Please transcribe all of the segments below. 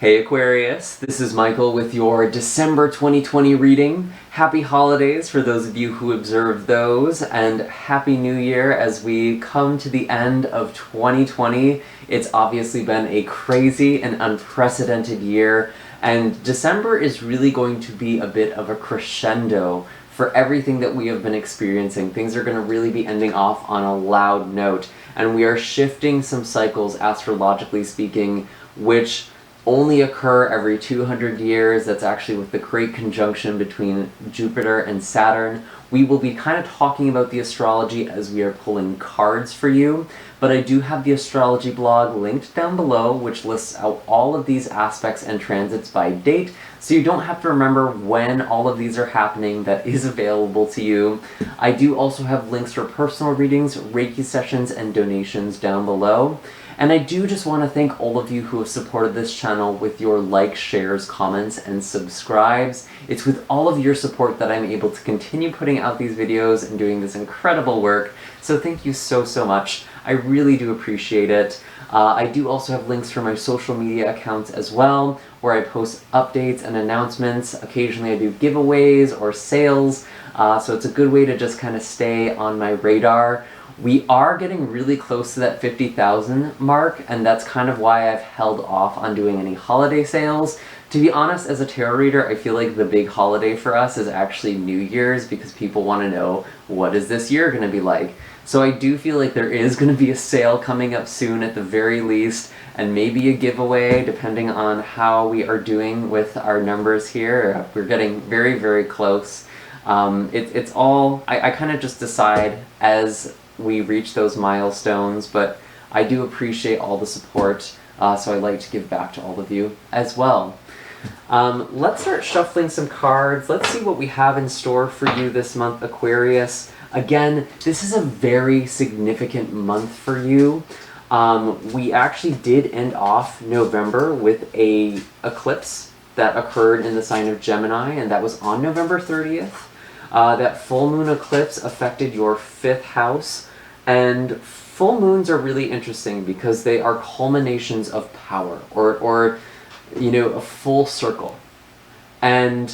Hey Aquarius, this is Michael with your December 2020 reading. Happy holidays for those of you who observed those, and Happy New Year as we come to the end of 2020. It's obviously been a crazy and unprecedented year, and December is really going to be a bit of a crescendo for everything that we have been experiencing. Things are going to really be ending off on a loud note, and we are shifting some cycles, astrologically speaking, which only occur every 200 years. That's actually with the great conjunction between Jupiter and Saturn. We will be kind of talking about the astrology as we are pulling cards for you, but I do have the astrology blog linked down below, which lists out all of these aspects and transits by date, so you don't have to remember when all of these are happening. That is available to you. I do also have links for personal readings, Reiki sessions, and donations down below. And I do just want to thank all of you who have supported this channel with your likes, shares, comments, and subscribes. It's with all of your support that I'm able to continue putting out these videos and doing this incredible work. So thank you so much. I really do appreciate it. I do also have links for my social media accounts as well, where I post updates and announcements. Occasionally I do giveaways or sales, so it's a good way to just kind of stay on my radar. We are getting really close to that 50,000 mark, and that's kind of why I've held off on doing any holiday sales. To be honest, as a tarot reader, I feel like the big holiday for us is actually New Year's, because people want to know, what is this year going to be like? So I do feel like there is going to be a sale coming up soon at the very least, and maybe a giveaway depending on how we are doing with our numbers here. We're getting very close. It's all, I kind of just decide as we reach those milestones, but I do appreciate all the support, so I like to give back to all of you as well. Let's start shuffling some cards. Let's see what we have in store for you this month, Aquarius. Again, this is a very significant month for you. We actually did end off November with an eclipse that occurred in the sign of Gemini, and that was on November 30th. That full moon eclipse affected your 5th house, and full moons are really interesting because they are culminations of power, or you know, a full circle. And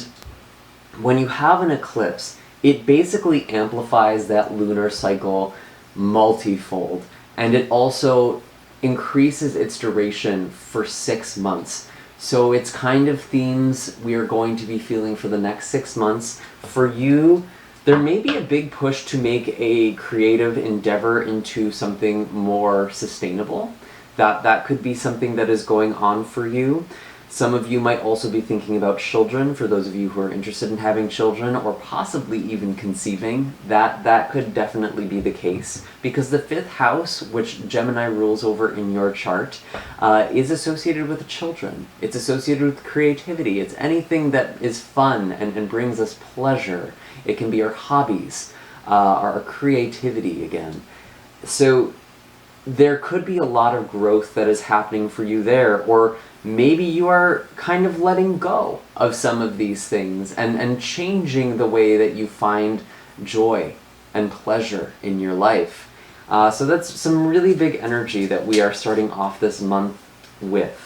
when you have an eclipse, it basically amplifies that lunar cycle multifold, and it also increases its duration for 6 months. So it's kind of themes we are going to be feeling for the next 6 months. For you, there may be a big push to make a creative endeavor into something more sustainable. That could be something that is going on for you. Some of you might also be thinking about children, for those of you who are interested in having children, or possibly even conceiving. That could definitely be the case, because the 5th house, which Gemini rules over in your chart, is associated with children. It's associated with creativity. It's anything that is fun and brings us pleasure. It can be our hobbies, our creativity again. So there could be a lot of growth that is happening for you there, or maybe you are kind of letting go of some of these things and changing the way that you find joy and pleasure in your life. So that's some really big energy that we are starting off this month with.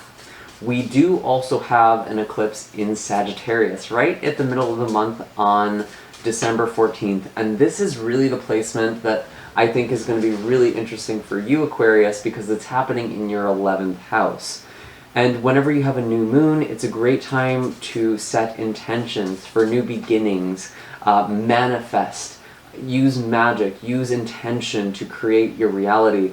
We do also have an eclipse in Sagittarius right at the middle of the month on December 14th, and this is really the placement that I think is going to be really interesting for you, Aquarius, because it's happening in your 11th house. And whenever you have a new moon, it's a great time to set intentions for new beginnings, manifest, use magic, use intention to create your reality.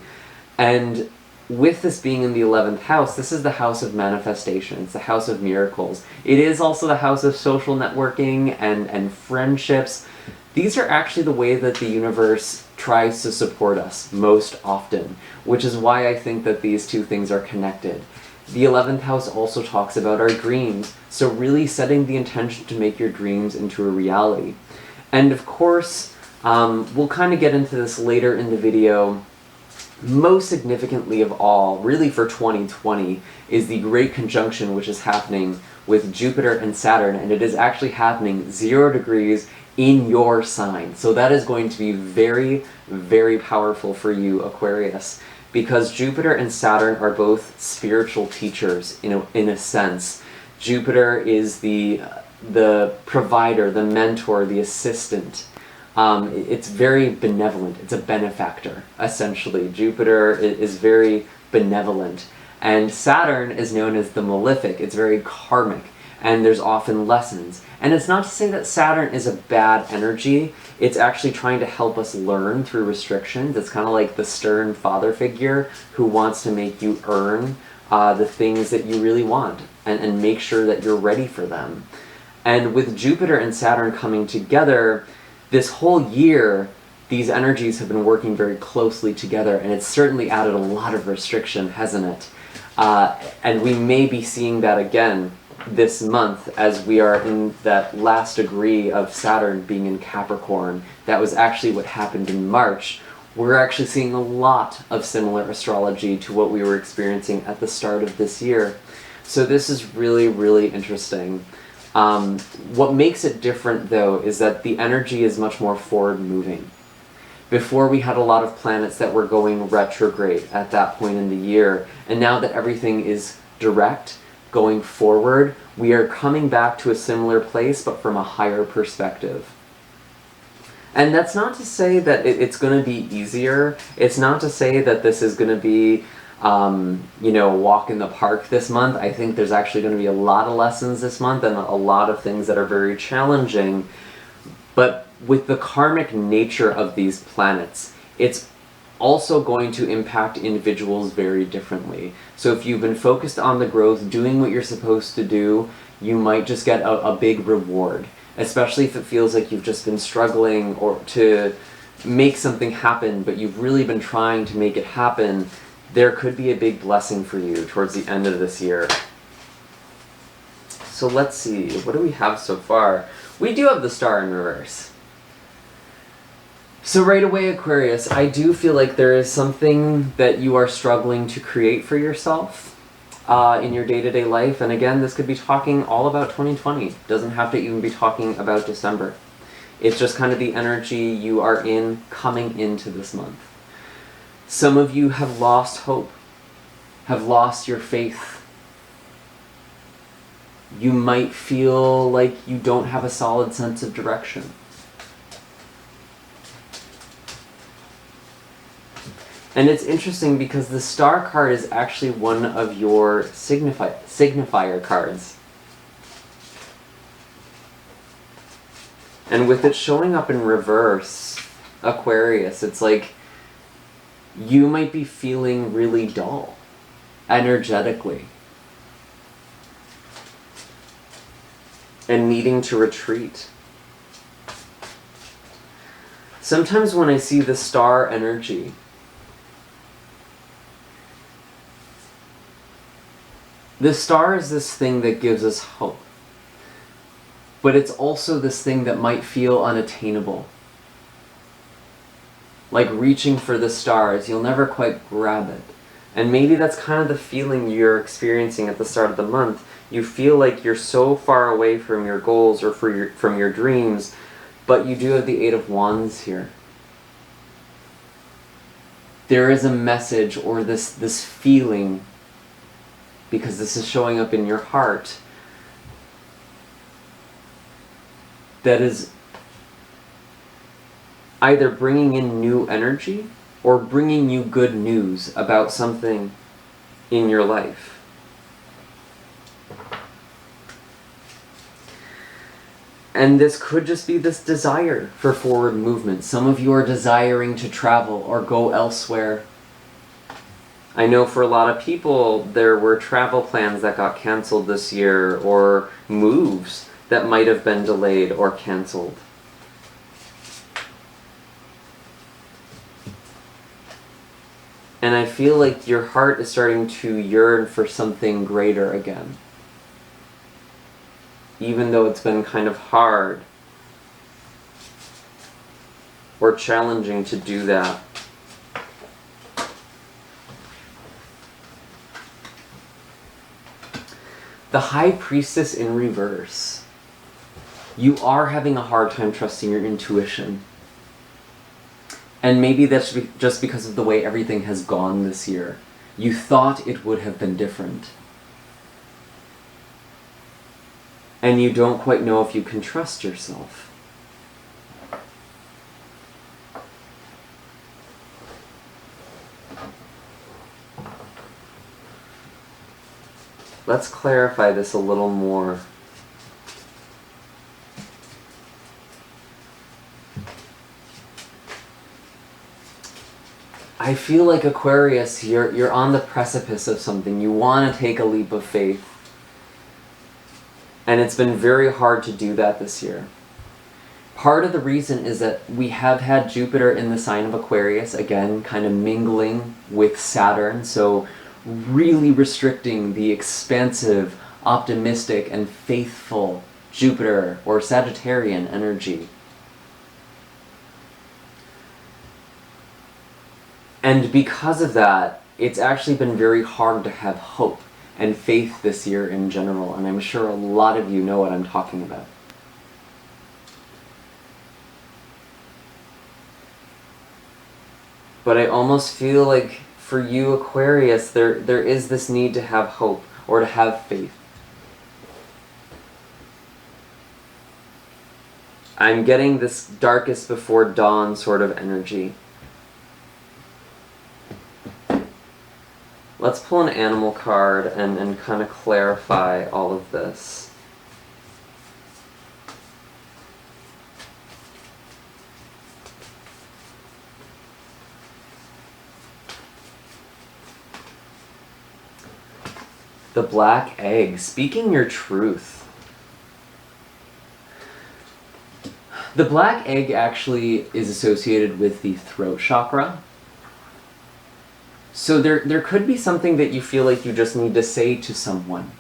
And with this being in the 11th house, this is the house of manifestation. It's the house of miracles. It is also the house of social networking and friendships. These are actually the way that the universe tries to support us most often, which is why I think that these two things are connected. The 11th house also talks about our dreams, so really setting the intention to make your dreams into a reality. And of course, we'll kind of get into this later in the video. Most significantly of all, really for 2020, is the great conjunction which is happening with Jupiter and Saturn, and it is actually happening 0 degrees in your sign. So that is going to be very powerful for you, Aquarius. because Jupiter and Saturn are both spiritual teachers in a sense. Jupiter is the provider, the mentor, the assistant. It's very benevolent. It's a benefactor, essentially. Jupiter is very benevolent. And Saturn is known as the malefic. It's very karmic. And there's often lessons. And it's not to say that Saturn is a bad energy. It's actually trying to help us learn through restrictions. It's kind of like the stern father figure who wants to make you earn the things that you really want and make sure that you're ready for them. And with Jupiter and Saturn coming together, this whole year, these energies have been working very closely together, and it's certainly added a lot of restriction, hasn't it? And we may be seeing that again this month as we are in that last degree of Saturn being in Capricorn. That was actually what happened in March. We're actually seeing a lot of similar astrology to what we were experiencing at the start of this year. So this is really, really interesting. What makes it different, though, is that the energy is much more forward-moving. Before, we had a lot of planets that were going retrograde at that point in the year, and now that everything is direct, going forward, we are coming back to a similar place, but from a higher perspective. And that's not to say that it's going to be easier. It's not to say that this is going to be walk in the park this month. I think there's actually going to be a lot of lessons this month and a lot of things that are very challenging. But with the karmic nature of these planets, it's also going to impact individuals very differently. So if you've been focused on the growth, doing what you're supposed to do, you might just get a big reward, especially if it feels like you've just been struggling or to make something happen, but you've really been trying to make it happen. There could be a big blessing for you towards the end of this year. So let's see, what do we have so far? We do have the star in reverse. So right away, Aquarius, I do feel like there is something that you are struggling to create for yourself in your day-to-day life. And again, this could be talking all about 2020. Doesn't have to even be talking about December. It's just kind of the energy you are in coming into this month. Some of you have lost hope, have lost your faith. You might feel like you don't have a solid sense of direction. And it's interesting because the star card is actually one of your signifier cards. And with it showing up in reverse, Aquarius, it's like you might be feeling really dull, energetically, and needing to retreat. Sometimes when I see the star energy, the star is this thing that gives us hope, but it's also this thing that might feel unattainable. Like reaching for the stars, you'll never quite grab it. And maybe that's kind of the feeling you're experiencing at the start of the month. You feel like you're so far away from your goals or from your dreams, but you do have the Eight of Wands here. There is a message or this feeling, because this is showing up in your heart, that is either bringing in new energy or bringing you good news about something in your life. And this could just be this desire for forward movement. Some of you are desiring to travel or go elsewhere. I know for a lot of people there were travel plans that got canceled this year, or moves that might have been delayed or canceled. And I feel like your heart is starting to yearn for something greater again. Even though it's been kind of hard or challenging to do that. The High Priestess in reverse. You are having a hard time trusting your intuition. And maybe that's just because of the way everything has gone this year. You thought it would have been different. And you don't quite know if you can trust yourself. Let's clarify this a little more. I feel like Aquarius, you're on the precipice of something. You want to take a leap of faith. And it's been very hard to do that this year. Part of the reason is that we have had Jupiter in the sign of Aquarius, again, kind of mingling with Saturn, so really restricting the expansive, optimistic, and faithful Jupiter or Sagittarian energy. And because of that, it's actually been very hard to have hope and faith this year in general, and I'm sure a lot of you know what I'm talking about. But I almost feel like for you, Aquarius, there is this need to have hope or to have faith. I'm getting this darkest before dawn sort of energy. Let's pull an animal card and kind of clarify all of this. The black egg, speaking your truth. The black egg actually is associated with the throat chakra. So there could be something that you feel like you just need to say to someone,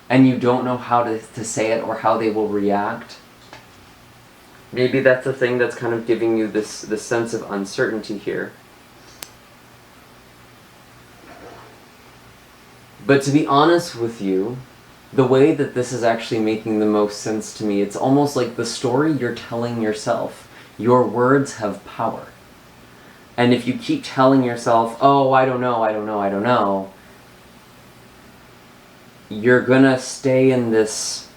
and you don't know how to say it or how they will react. Maybe that's the thing that's kind of giving you this sense of uncertainty here. But to be honest with you, the way that this is actually making the most sense to me, it's almost like the story you're telling yourself. Your words have power. And if you keep telling yourself, oh, I don't know, you're gonna stay in this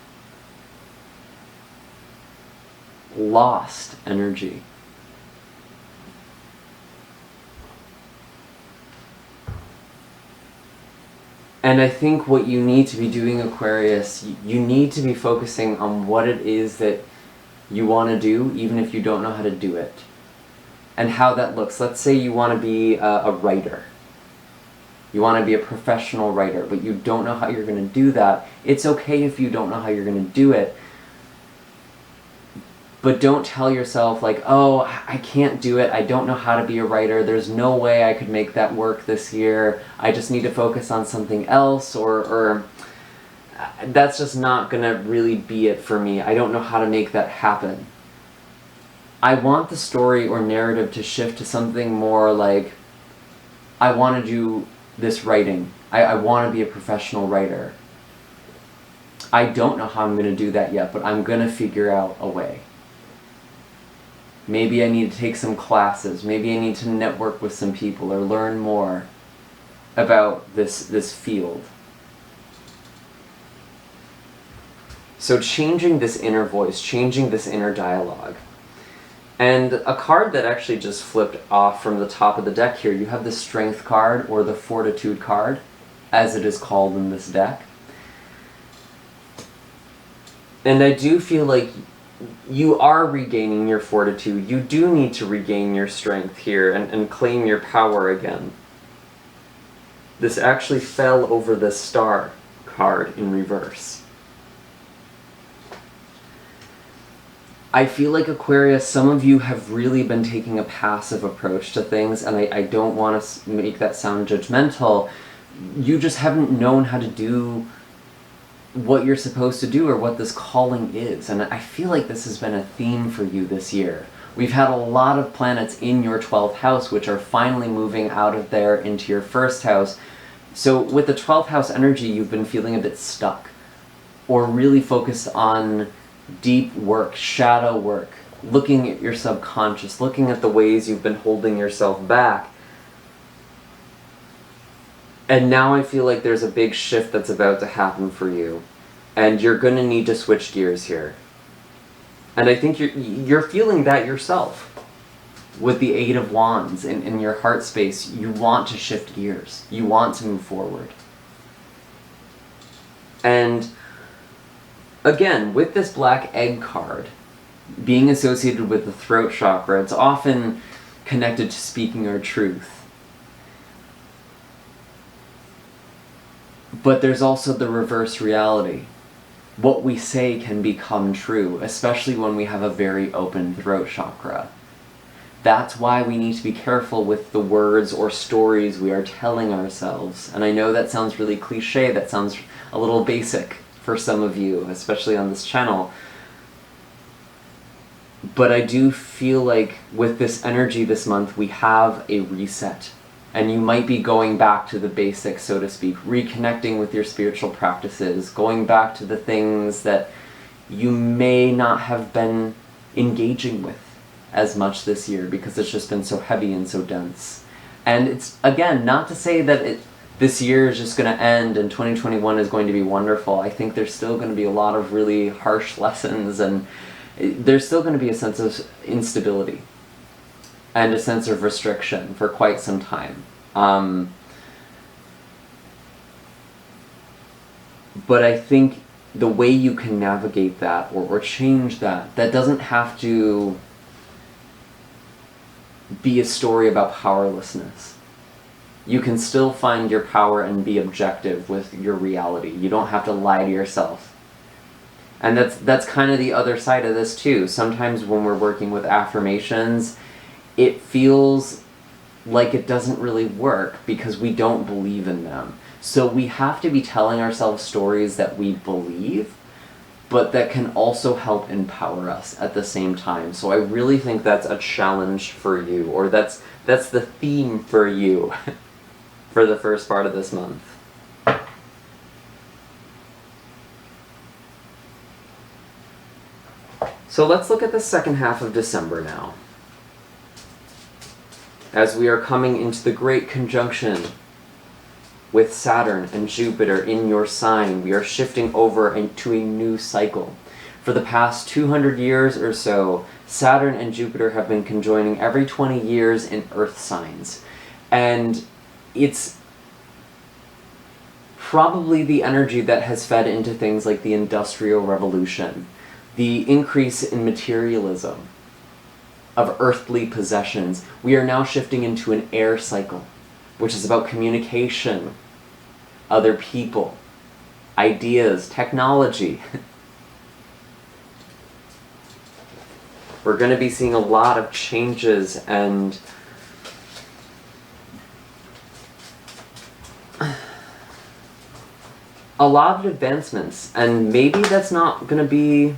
lost energy. And I think what you need to be doing, Aquarius, you need to be focusing on what it is that you want to do, even if you don't know how to do it. And how that looks. Let's say you want to be a writer. You want to be a professional writer, but you don't know how you're going to do that. It's okay if you don't know how you're going to do it. But don't tell yourself like, oh, I can't do it. I don't know how to be a writer. There's no way I could make that work this year. I just need to focus on something else, or that's just not going to really be it for me. I don't know how to make that happen. I want the story or narrative to shift to something more like, I want to do this writing. I want to be a professional writer. I don't know how I'm going to do that yet, but I'm going to figure out a way. Maybe I need to take some classes. Maybe I need to network with some people or learn more about this field. So changing this inner voice, changing this inner dialogue. And a card that actually just flipped off from the top of the deck here, you have the Strength card, or the Fortitude card, as it is called in this deck. And I do feel like you are regaining your fortitude. You do need to regain your strength here and claim your power again. This actually fell over the Star card in reverse. I feel like, Aquarius, some of you have really been taking a passive approach to things, and I don't want to make that sound judgmental. You just haven't known how to do what you're supposed to do or what this calling is, and I feel like this has been a theme for you this year. We've had a lot of planets in your 12th house which are finally moving out of there into your 1st house. So with the 12th house energy, you've been feeling a bit stuck, or really focused on deep work, shadow work, looking at your subconscious, looking at the ways you've been holding yourself back. And now I feel like there's a big shift that's about to happen for you. And you're going to need to switch gears here. And I think you're feeling that yourself. With the Eight of Wands in your heart space, you want to shift gears. You want to move forward. And again, with this Black Egg card, being associated with the throat chakra, it's often connected to speaking our truth. But there's also the reverse reality. What we say can become true, especially when we have a very open throat chakra. That's why we need to be careful with the words or stories we are telling ourselves. And I know that sounds really cliche, that sounds a little basic for some of you, especially on this channel. But I do feel like with this energy this month, we have a reset. And you might be going back to the basics, so to speak, reconnecting with your spiritual practices, going back to the things that you may not have been engaging with as much this year because it's just been so heavy and so dense. And it's, again, not to say that this year is just going to end and 2021 is going to be wonderful. I think there's still going to be a lot of really harsh lessons, and there's still going to be a sense of instability and a sense of restriction for quite some time. But I think the way you can navigate that or change that doesn't have to be a story about powerlessness. You can still find your power and be objective with your reality. You don't have to lie to yourself. And that's kind of the other side of this too. Sometimes when we're working with affirmations, it feels like it doesn't really work because we don't believe in them. So we have to be telling ourselves stories that we believe, but that can also help empower us at the same time. So I really think that's a challenge for you, or that's the theme for you for the first part of this month. So let's look at the second half of December now. As we are coming into the great conjunction with Saturn and Jupiter in your sign, we are shifting over into a new cycle. For the past 200 years or so, Saturn and Jupiter have been conjoining every 20 years in Earth signs. And it's probably the energy that has fed into things like the Industrial Revolution, the increase in materialism, of earthly possessions. We are now shifting into an air cycle, which is about communication, other people, ideas, technology. We're going to be seeing a lot of changes and a lot of advancements, and maybe that's not going to be...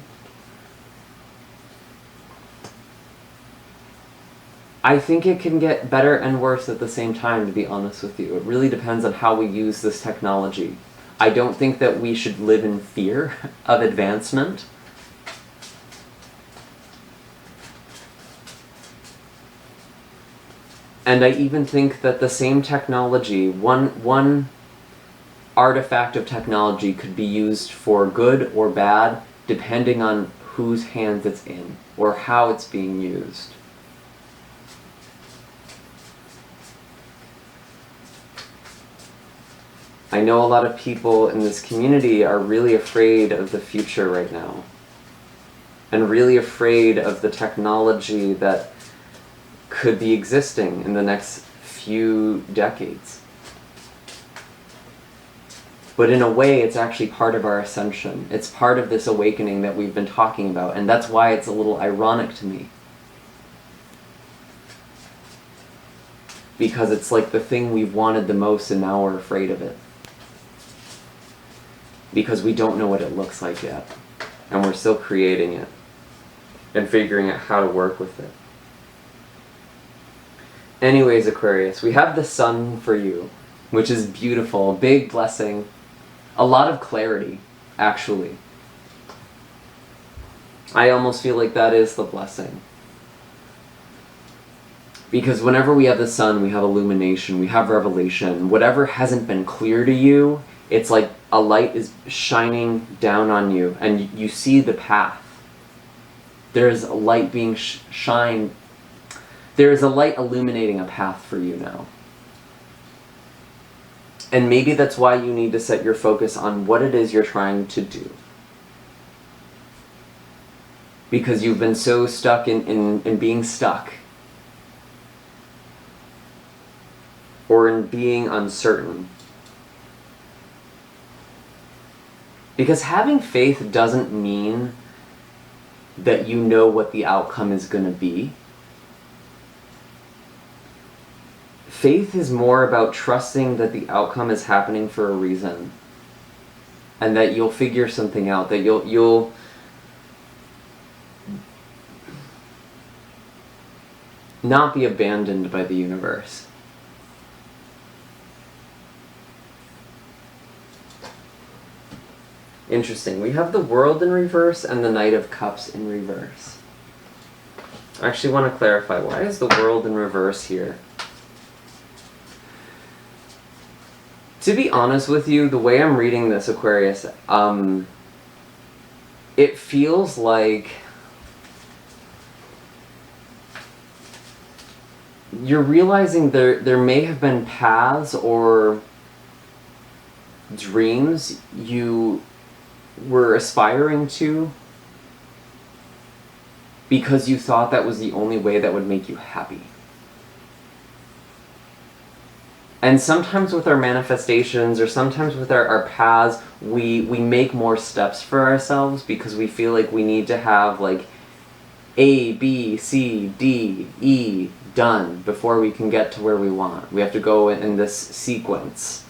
I think it can get better and worse at the same time, to be honest with you. It really depends on how we use this technology. I don't think that we should live in fear of advancement. And I even think that the same technology, one artifact of technology could be used for good or bad, depending on whose hands it's in, or how it's being used. I know a lot of people in this community are really afraid of the future right now, and really afraid of the technology that could be existing in the next few decades. But in a way, it's actually part of our ascension. It's part of this awakening that we've been talking about, and that's why it's a little ironic to me. Because it's like the thing we've wanted the most, and now we're afraid of it. Because we don't know what it looks like yet, and we're still creating it, and figuring out how to work with it. Anyways, Aquarius, we have the sun for you, which is beautiful, big blessing, a lot of clarity, actually. I almost feel like that is the blessing. Because whenever we have the sun, we have illumination, we have revelation. Whatever hasn't been clear to you, it's like a light is shining down on you, and you see the path. There's a light being shined. There is a light illuminating a path for you now. And maybe that's why you need to set your focus on what it is you're trying to do. Because you've been so stuck in being stuck. Or in being uncertain. Because having faith doesn't mean that you know what the outcome is going to be. Faith is more about trusting that the outcome is happening for a reason. And that you'll figure something out, that you'll not be abandoned by the universe. Interesting. We have the World in reverse and the Knight of Cups in reverse. I actually want to clarify, why is the World in reverse here? To be honest with you, the way I'm reading this, Aquarius, it feels like you're realizing there may have been paths or dreams you were aspiring to because you thought that was the only way that would make you happy. And sometimes with our manifestations, or sometimes with our paths, we make more steps for ourselves because we feel like we need to have like A, B, C, D, E done before we can get to where we want. We have to go in this sequence.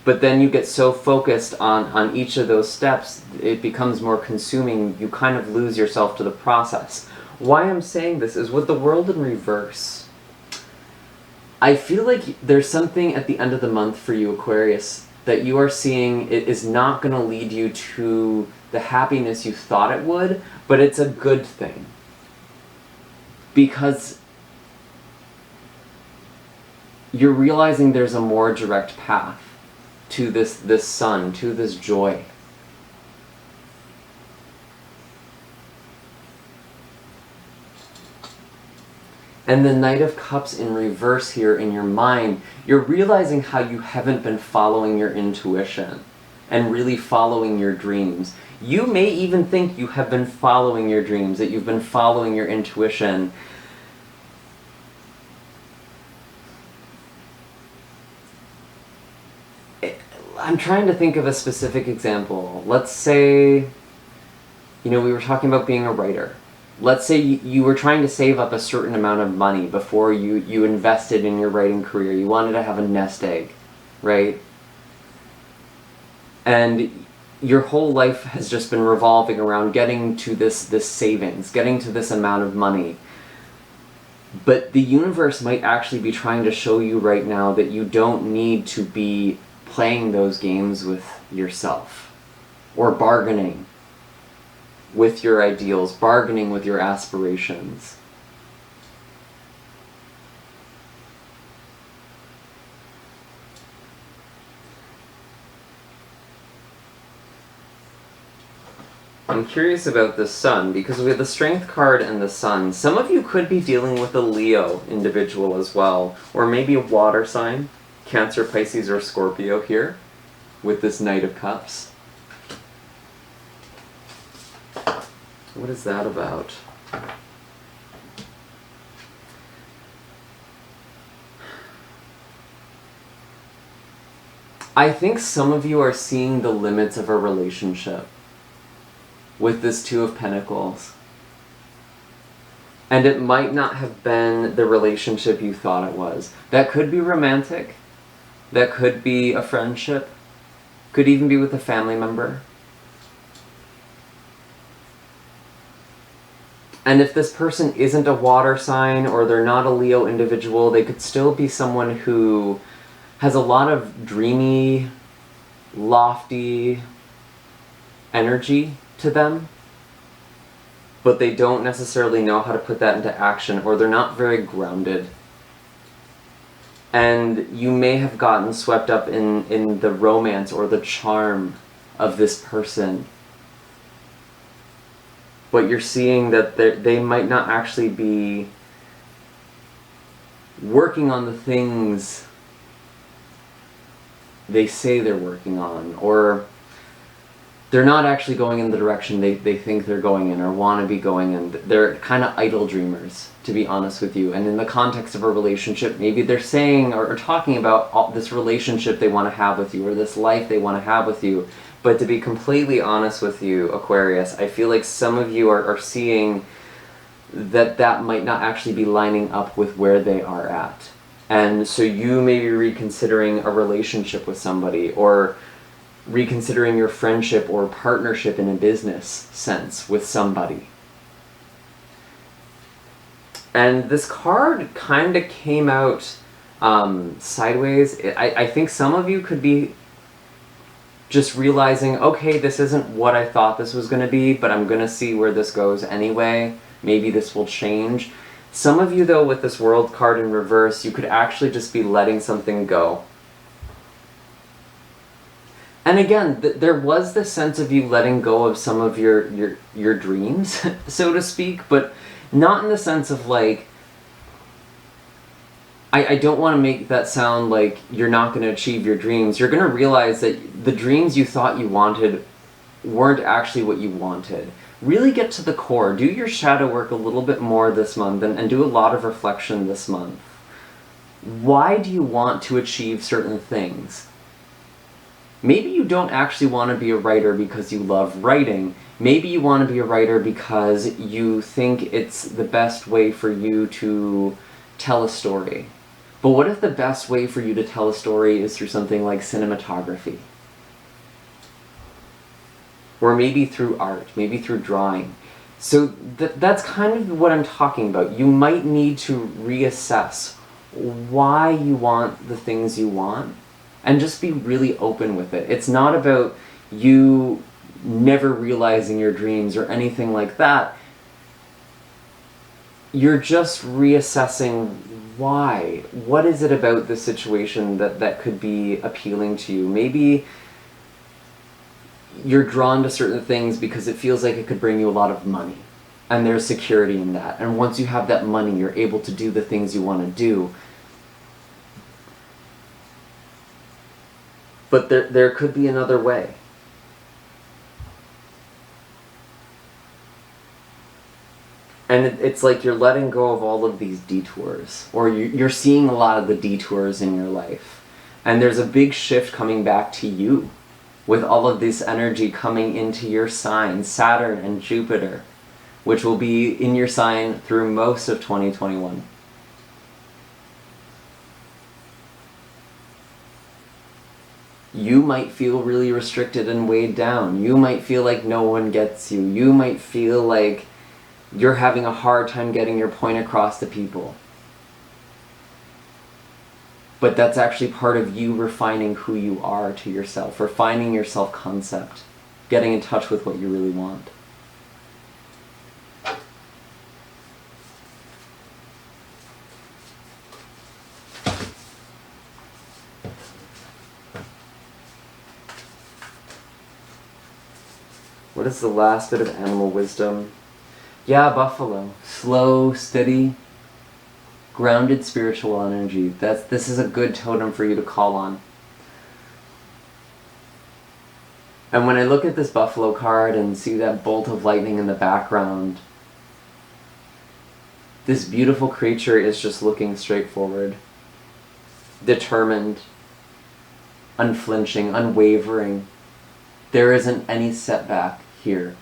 But then you get so focused on each of those steps, it becomes more consuming. You kind of lose yourself to the process. Why I'm saying this is with the World in reverse, I feel like there's something at the end of the month for you, Aquarius, that you are seeing it is not going to lead you to the happiness you thought it would, but it's a good thing. Because you're realizing there's a more direct path to this sun, to this joy. And the Knight of Cups in reverse here in your mind, you're realizing how you haven't been following your intuition and really following your dreams. You may even think you have been following your dreams, that you've been following your intuition. I'm trying to think of a specific example. Let's say, we were talking about being a writer. Let's say you were trying to save up a certain amount of money before you invested in your writing career. You wanted to have a nest egg, right? And your whole life has just been revolving around getting to this savings, getting to this amount of money. But the universe might actually be trying to show you right now that you don't need to be playing those games with yourself, or bargaining with your ideals, bargaining with your aspirations. I'm curious about the sun, because we have the Strength card and the sun. Some of you could be dealing with a Leo individual as well, or maybe a water sign. Cancer, Pisces, or Scorpio here with this Knight of Cups. What is that about? I think some of you are seeing the limits of a relationship with this Two of Pentacles. And it might not have been the relationship you thought it was. That could be romantic. That could be a friendship. Could even be with a family member. And if this person isn't a water sign, or they're not a Leo individual, they could still be someone who has a lot of dreamy, lofty energy to them, but they don't necessarily know how to put that into action, or they're not very grounded. And you may have gotten swept up in the romance or the charm of this person, but you're seeing that they might not actually be working on the things they say they're working on, or they're not actually going in the direction they think they're going in or want to be going in. They're kind of idle dreamers, to be honest with you. And in the context of a relationship, maybe they're saying or talking about this relationship they want to have with you, or this life they want to have with you. But to be completely honest with you, Aquarius, I feel like some of you are seeing that might not actually be lining up with where they are at. And so you may be reconsidering a relationship with somebody, or reconsidering your friendship or partnership in a business sense with somebody. And this card kind of came out sideways. I think some of you could be just realizing, okay, this isn't what I thought this was going to be, but I'm going to see where this goes anyway. Maybe this will change. Some of you, though, with this World card in reverse, you could actually just be letting something go. And again, there was this sense of you letting go of some of your dreams, so to speak, but not in the sense of like, I don't want to make that sound like you're not going to achieve your dreams. You're going to realize that the dreams you thought you wanted weren't actually what you wanted. Really get to the core. Do your shadow work a little bit more this month, and do a lot of reflection this month. Why do you want to achieve certain things? Maybe you don't actually want to be a writer because you love writing. Maybe you want to be a writer because you think it's the best way for you to tell a story. But what if the best way for you to tell a story is through something like cinematography? Or maybe through art, maybe through drawing. So that's kind of what I'm talking about. You might need to reassess why you want the things you want, and just be really open with it. It's not about you never realizing your dreams or anything like that. You're just reassessing why. What is it about the situation that could be appealing to you? Maybe you're drawn to certain things because it feels like it could bring you a lot of money, and there's security in that. And once you have that money, you're able to do the things you want to do. But there could be another way. And it's like you're letting go of all of these detours, or you're seeing a lot of the detours in your life. And there's a big shift coming back to you, with all of this energy coming into your sign, Saturn and Jupiter, which will be in your sign through most of 2021. You might feel really restricted and weighed down. You might feel like no one gets you. You might feel like you're having a hard time getting your point across to people. But that's actually part of you refining who you are to yourself, refining your self-concept, getting in touch with what you really want. What is the last bit of animal wisdom? Yeah, buffalo. Slow, steady, grounded spiritual energy. This is a good totem for you to call on. And when I look at this buffalo card and see that bolt of lightning in the background, this beautiful creature is just looking straight forward, determined, unflinching, unwavering. There isn't any setback here.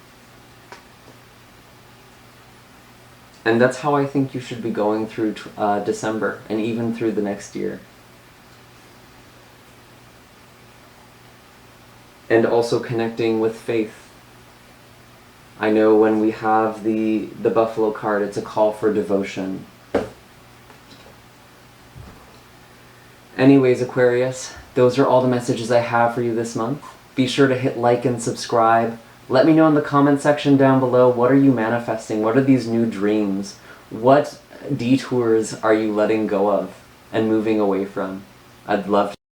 And that's how I think you should be going through December, and even through the next year. And also connecting with faith. I know when we have the buffalo card, it's a call for devotion. Anyways, Aquarius, those are all the messages I have for you this month. Be sure to hit like and subscribe. Let me know in the comment section down below, what are you manifesting? What are these new dreams? What detours are you letting go of and moving away from? I'd love to